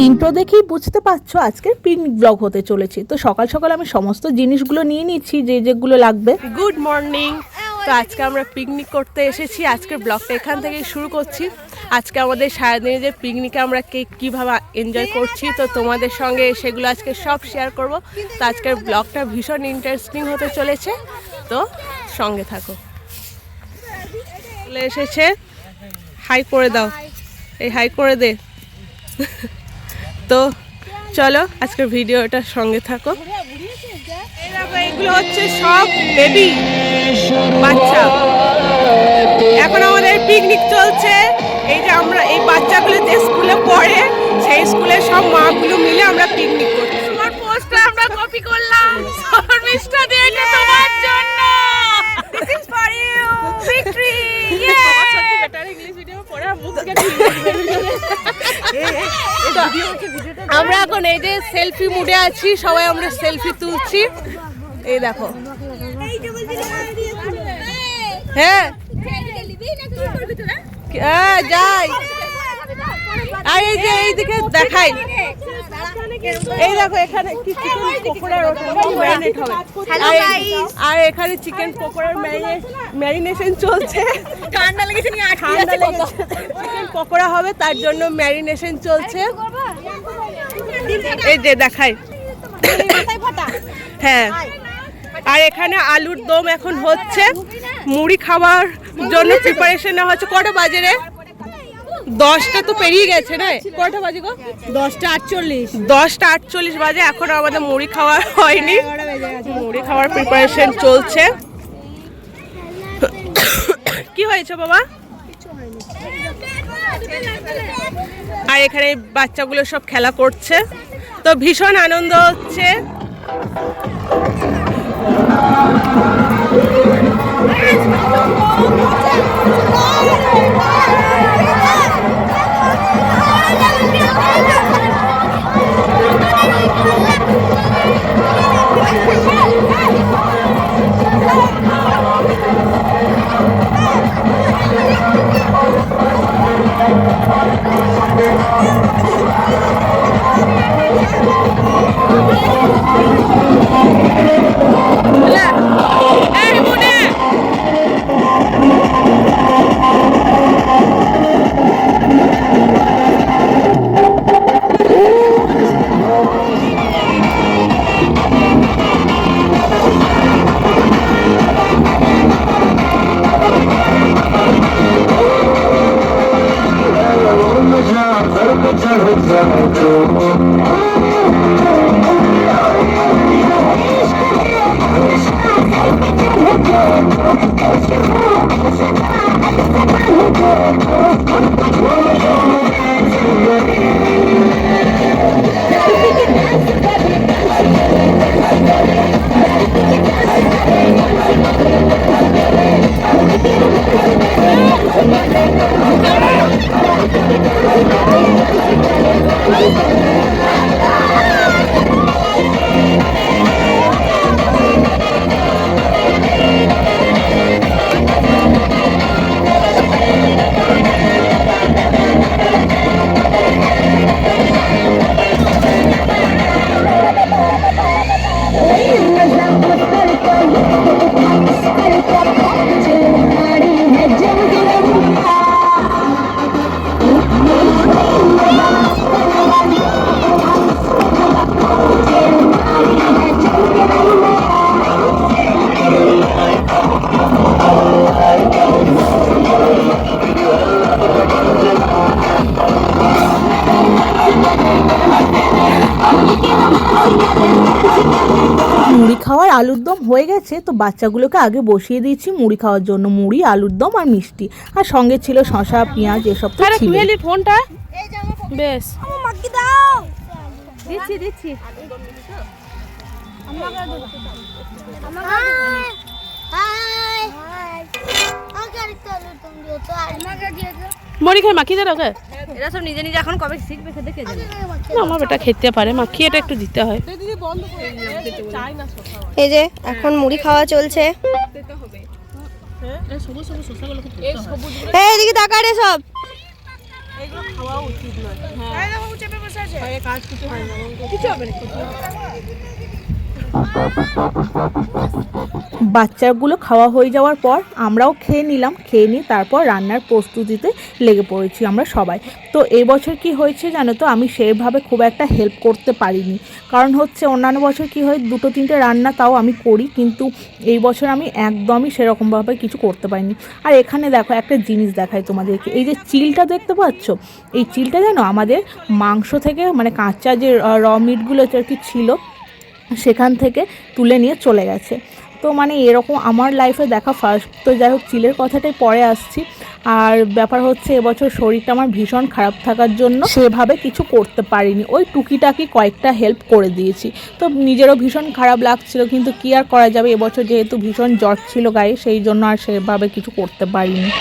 Intro দেখেই বুঝতে পারছো আজকের পিকনিক ব্লগ হতে চলেছে। তো সকাল সকাল আমি সমস্ত জিনিসগুলো নিয়ে নিচ্ছি যেগুলো লাগবে। Good morning. তো আজকে আমরা পিকনিক করতে এসেছি। আজকের ব্লগটা এখান থেকেই শুরু করছি। আজকে আমাদের সারাদিনে যে পিকনিকে আমরা কীভাবে এনজয় করছি, তো তোমাদের সঙ্গে সেগুলো আজকে সব শেয়ার করব। তো আজকের ব্লগটা ভীষণ ইন্টারেস্টিং হতে চলেছে, তো সঙ্গে থাকো। চলে এসেছে, হাই করে দাও, এই হাই করে দে। তো চলো আজকের ভিডিওটার সঙ্গে থাকো। এগুলো হচ্ছে সব বেবি বাচ্চা। এখন আমাদের পিকনিক চলছে। এই যে আমরা এই বাচ্চাগুলো যে স্কুলে পড়ে, সেই স্কুলে সব মাগুলো মিলে আমরা পিকনিক করছি। আমার পোস্টটা আমরা কপি করলাম শর্মিষ্ঠা দিয়ে তোমার জন্য। This is for you victory. সত্যি বেটার ইংলিশ ভিডিও পড়ে মুখ থেকে আমরা এখন এই যে সেলফি মুডে আছি, সবাই আমরা সেলফি তুলছি। এই দেখো, হ্যাঁ যাই। আর এই যে এইদিকে দেখাই, এই দেখো এখানে কি চিকেন পকোড়ার ম্যারিনেট হবে। আর এখানে চিকেন পকোড়ার ম্যারিনেশন চলছে। ঠান্ডা লেগেছে, চিকেন পকোড়া হবে তার জন্য ম্যারিনেশন চলছে। এই যে দেখাই, হ্যাঁ। আর এখানে আলুর দম এখন হচ্ছে, মুড়ি খাওয়ার জন্য প্রিপারেশন নেওয়া হচ্ছে। কটা বাজে রে? 10টা তো পেরিয়ে গেছে না? কটা বাজে গো? 10টা 48 বাজে। এখন আমাদের মুড়ি খাওয়ার হয়নি, মুড়ি খাওয়ার প্রিপারেশন চলছে। কি হয়েছে বাবা? আর এখানে বাচ্চাগুলো সব খেলা করছে, তো ভীষণ আনন্দ হচ্ছে। মুড়ি খাওয়ার আলুর দম হয়ে গেছে, তো বাচ্চাগুলোকে আগে বসিয়ে দিয়েছি মুড়ি খাওয়ার জন্য। মুড়ি, আলুর দম আর মিষ্টি, আর সঙ্গে ছিল শসা, পেঁয়াজ, এসব তো ছিল। ফোনটা বেশ দিচ্ছি। মুড়ি খেয়ে মাখিয়ে দেয় ওকে। এরা সব নিজে নিজে এখন কবে শিখবে সে দেখে যাবে। আমার বেটা খেতে পারে, মাখিয়ে এটা একটু দিতে হয়। এই যে এখন মুড়ি খাওয়া চলছে। এইদিকে তাকা রে সব। এই এগুলো খাওয়া উচিত নয়। হ্যাঁ কাজ কিছু হয় না, কিছু হবে না। বাচ্চাগুলো খাওয়া হয়ে যাওয়ার পর আমরাও খেয়ে নিলাম। খেয়ে নিয়ে তারপর রান্নার প্রস্তুতিতে লেগে পড়েছি আমরা সবাই। তো এই বছর কি হয়েছে জানো তো, আমি সেভাবে খুব একটা হেল্প করতে পারিনি। কারণ হচ্ছে অন্যান্য বছর কি হয় 2-3টে রান্না তাও আমি করি, কিন্তু এই বছর আমি একদমই সেরকমভাবে কিছু করতে পারিনি। আর এখানে দেখো একটা জিনিস দেখাই তোমাদেরকে, এই যে চিলটা দেখতে পাচ্ছ, এই চিলটা যেন আমাদের মাংস থেকে মানে কাঁচা যে র মিটগুলো আর কি ছিল সেখান থেকে তুলে নিয়ে চলে গেছে। তো মানে এরকম আমার লাইফে দেখা ফার্স্ট। তো যাই হোক, চিলের কথাটাই পরে আসছি। আর ব্যাপার হচ্ছে এবছর শরীরটা আমার ভীষণ খারাপ থাকার জন্য সেভাবে কিছু করতে পারিনি, ওই টুকিটাকি কয়েকটা হেল্প করে দিয়েছি। তো নিজেরও ভীষণ খারাপ লাগছিল, কিন্তু কি আর করা যাবে, এবছর যেহেতু ভীষণ জ্বর ছিল গায়ে, সেই জন্য আর সেভাবে কিছু করতে পারিনি।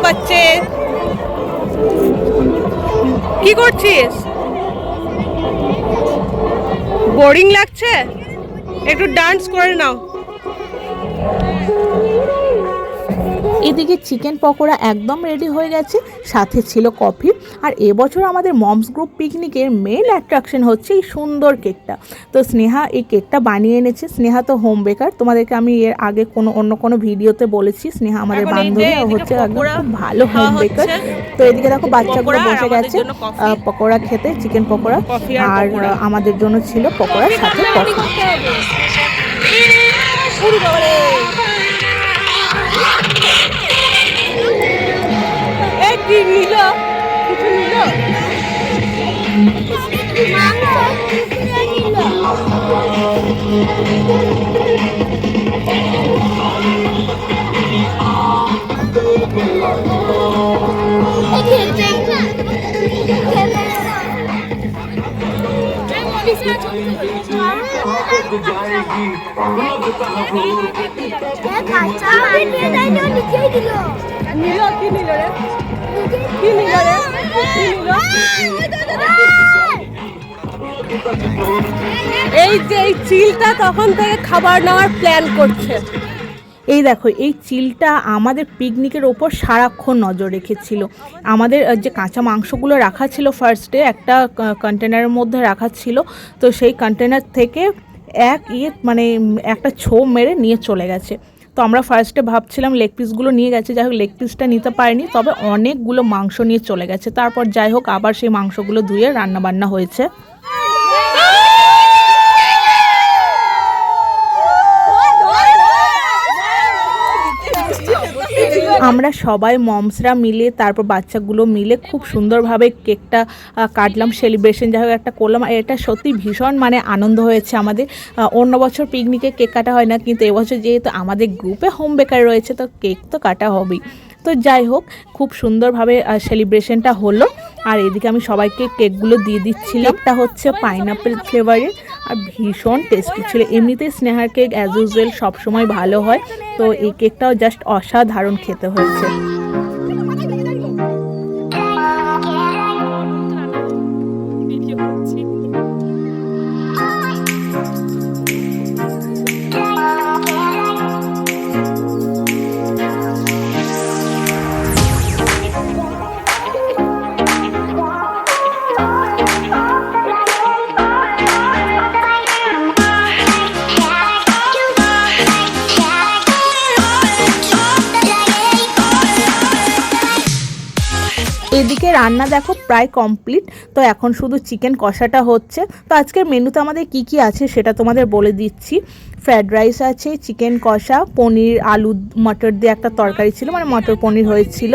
বাচ্চে কি করছিস? বোরিং লাগছে? একটু ডান্স করে নাও। এদিকে চিকেন পকোড়া একদম রেডি হয়ে গেছে, সাথে ছিল কফি। আর এবছর আমাদের মমস গ্রুপ পিকনিকের মেন অ্যাট্রাকশন হচ্ছে এই সুন্দর কেকটা। তো স্নেহা এই কেকটা বানিয়ে এনেছে। স্নেহা তো হোম বেকার, তোমাদেরকে আমি এর আগে অন্য কোনো ভিডিওতে বলেছি। স্নেহা আমাদের বান্ধবী, হচ্ছে একদম খুব ভালো হোম বেকার। তো এদিকে দেখো বাচ্চাগুলো বসে গেছে পকোড়া খেতে, চিকেন পকোড়া। আর আমাদের জন্য ছিল পকোড়ার সাথে কফি। কি নিল? কিছু নিল? কি নিল রে? কি নিল রে? এই যে এই চিলটা তখন থেকে খাবার নেওয়ার প্ল্যান করছে। এই দেখো, এই চিলটা আমাদের পিকনিকের ওপর সারাক্ষণ নজর রেখেছিল। আমাদের যে কাঁচা মাংসগুলো রাখা ছিল ফার্স্টে একটা কন্টেনারের মধ্যে রাখা ছিল, তো সেই কন্টেনার থেকে মানে একটা ছো মেরে নিয়ে চলে গেছে। তো আমরা ফার্স্টে ভাবছিলাম লেগ পিসগুলো নিয়ে গেছে, যাই হোক লেগ পিসটা নিতে পারেনি, তবে অনেকগুলো মাংস নিয়ে চলে গেছে। তারপর যাই হোক আবার সেই মাংসগুলো ধুয়ে রান্নাবান্না হয়েছে। আমরা সবাই মমসরা মিলে তারপর বাচ্চাগুলো মিলে খুব সুন্দরভাবে কেকটা কাটলাম, সেলিব্রেশন যাই হোক একটা করলাম। আর এটা সত্যি ভীষণ মানে আনন্দ হয়েছে আমাদের। অন্য বছর পিকনিকে কেক কাটা হয় না, কিন্তু এবছর যেহেতু আমাদের গ্রুপে হোম বেকার রয়েছে তো কেক তো কাটা হবেই। তো যাই হোক খুব সুন্দরভাবে সেলিব্রেশনটা হলো। আর এদিকে আমি সবাইকে কেকগুলো দিয়ে দিচ্ছিলাম। একটা হচ্ছে পাইনাপেল ফ্লেভারের আর ভীষণ টেস্টি ছিল। এমনিতেই স্নেহার কেক অ্যাজ ইউজুয়াল সবসময় ভালো হয়, তো এই কেকটাও জাস্ট অসাধারণ খেতে হয়েছে। রান্না দেখো প্রায় কমপ্লিট। তো এখন শুধু চিকেন কষাটা হচ্ছে। তো আজকের মেনুতে আমাদের কি কি আছে সেটা তোমাদের বলে দিচ্ছি। ফ্রায়েড রাইস আছে, চিকেন কষা, পনির আলু মটর দিয়ে একটা তরকারি ছিল, মানে মটর পনির হয়েছিল,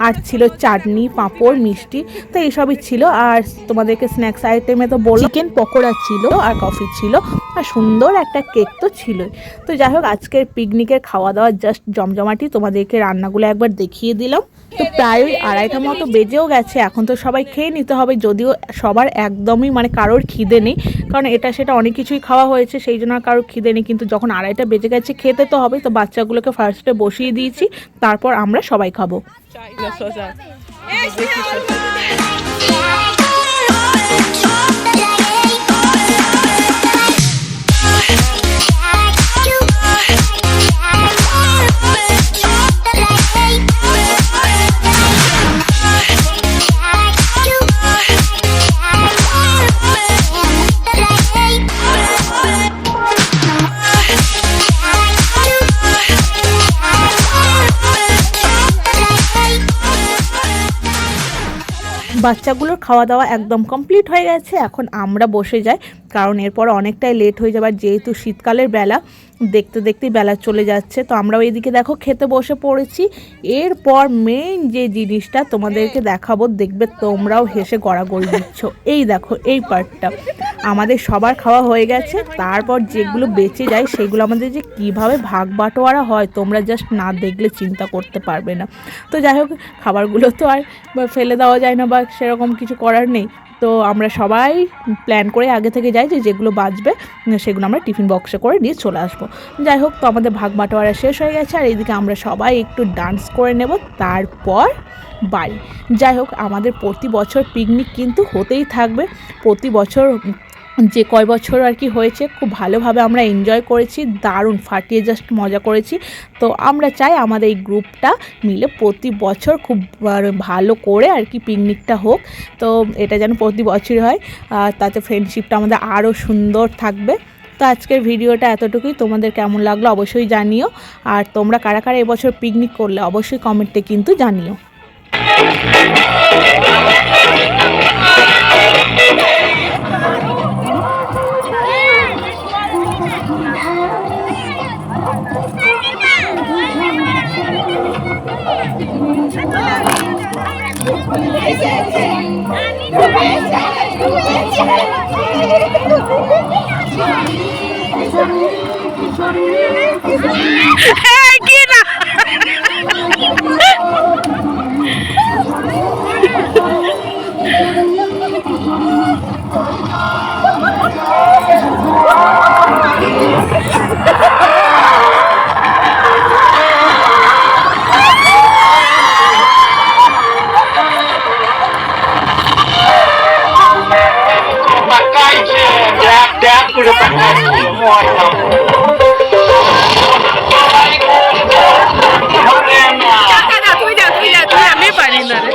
আর ছিল চাটনি, পাঁপড়, মিষ্টি। তো এইসবই ছিল। আর তোমাদেরকে স্ন্যাক্স আইটেমে তো বললাম, চিকেন পকোড়া ছিল আর কফি ছিল, আর সুন্দর একটা কেক তো ছিলই। তো যাই হোক, আজকের পিকনিকের খাওয়া দাওয়া জাস্ট জমজমাটি। তোমাদেরকে রান্নাগুলো একবার দেখিয়ে দিলাম। তো প্রায় 2:30 মতো বেজেও গেছে। এখন তো সবাই খেয়ে নিতে হবে, যদিও সবার একদমই মানে কারোর খিদে নেই, কারণ এটা সেটা অনেক কিছুই খাওয়া হয়েছে, সেই জন্য আর কারোর খিদে নেই। কিন্তু যখন 2:30 বেজে গেছে, খেতে তো হবে। তো বাচ্চাগুলোকে ফার্স্টে বসিয়ে দিয়েছি, তারপর আমরা সবাই খাবো। বাচ্চাগুলোর খাওয়া দাওয়া একদম কমপ্লিট হয়ে গেছে। এখন আমরা বসে যাই, কারণ এরপর অনেকটাই লেট হয়ে যাবে। যেহেতু শীতকালের বেলা, দেখতে দেখতেই বেলা চলে যাচ্ছে। তো আমরাও এইদিকে দেখো খেতে বসে পড়েছি। এরপর মেইন যে জিনিসটা তোমাদেরকে দেখাবো, দেখবে তোমরাও হেসে গড়াগড়ি দিচ্ছ। এই দেখো এই পার্টটা আমাদের সবার খাওয়া হয়ে গেছে। তারপর যেগুলো বেঁচে যায় সেগুলো আমাদের যে কীভাবে ভাগ বাটোয়ারা হয়, তোমরা জাস্ট না দেখলে চিন্তা করতে পারবে না। তো যাই হোক, খাবারগুলো তো আর ফেলে দেওয়া যায় না বা সেরকম কিছু করার নেই। তো আমরা সবাই প্ল্যান করে আগে থেকে যাই যে যেগুলো বাঁচবে সেগুলো আমরা টিফিন বক্সে করে নিয়ে চলে আসবো। যাই হোক, তো আমাদের ভাগ বাটোয়ারা শেষ হয়ে গেছে। আর এইদিকে আমরা সবাই একটু ডান্স করে নেব, তারপর বাড়ি। যাই হোক, আমাদের প্রতি বছর পিকনিক কিন্তু হতেই থাকবে। প্রতি বছর যে কয় বছর আর কি হয়েছে, খুব ভালোভাবে আমরা এনজয় করেছি, দারুণ ফাটিয়ে জাস্ট মজা করেছি। তো আমরা চাই আমাদের এই গ্রুপটা মিলে প্রতি বছর খুব ভালো করে আর কি পিকনিকটা হোক। তো এটা যেন প্রতি বছরই হয়, তাতে ফ্রেন্ডশিপটা আমাদের আরও সুন্দর থাকবে। তো আজকের ভিডিওটা এতটুকুই। তোমাদের কেমন লাগলো অবশ্যই জানিও। আর তোমরা কারা কারা এবছর পিকনিক করলে অবশ্যই কমেন্টে কিন্তু জানিও। আমি পারি না রে।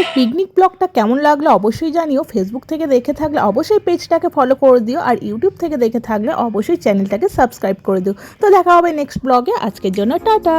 আজকের পিকনিক ব্লগটা কেমন লাগলো অবশ্যই জানিও। ফেসবুক থেকে দেখে থাকলে অবশ্যই পেজটাকে ফলো করে দিও, আর ইউটিউব থেকে দেখে থাকলে অবশ্যই চ্যানেলটাকে সাবস্ক্রাইব করে দিও। তো দেখা হবে নেক্সট ব্লগে। আজকের জন্য টাটা।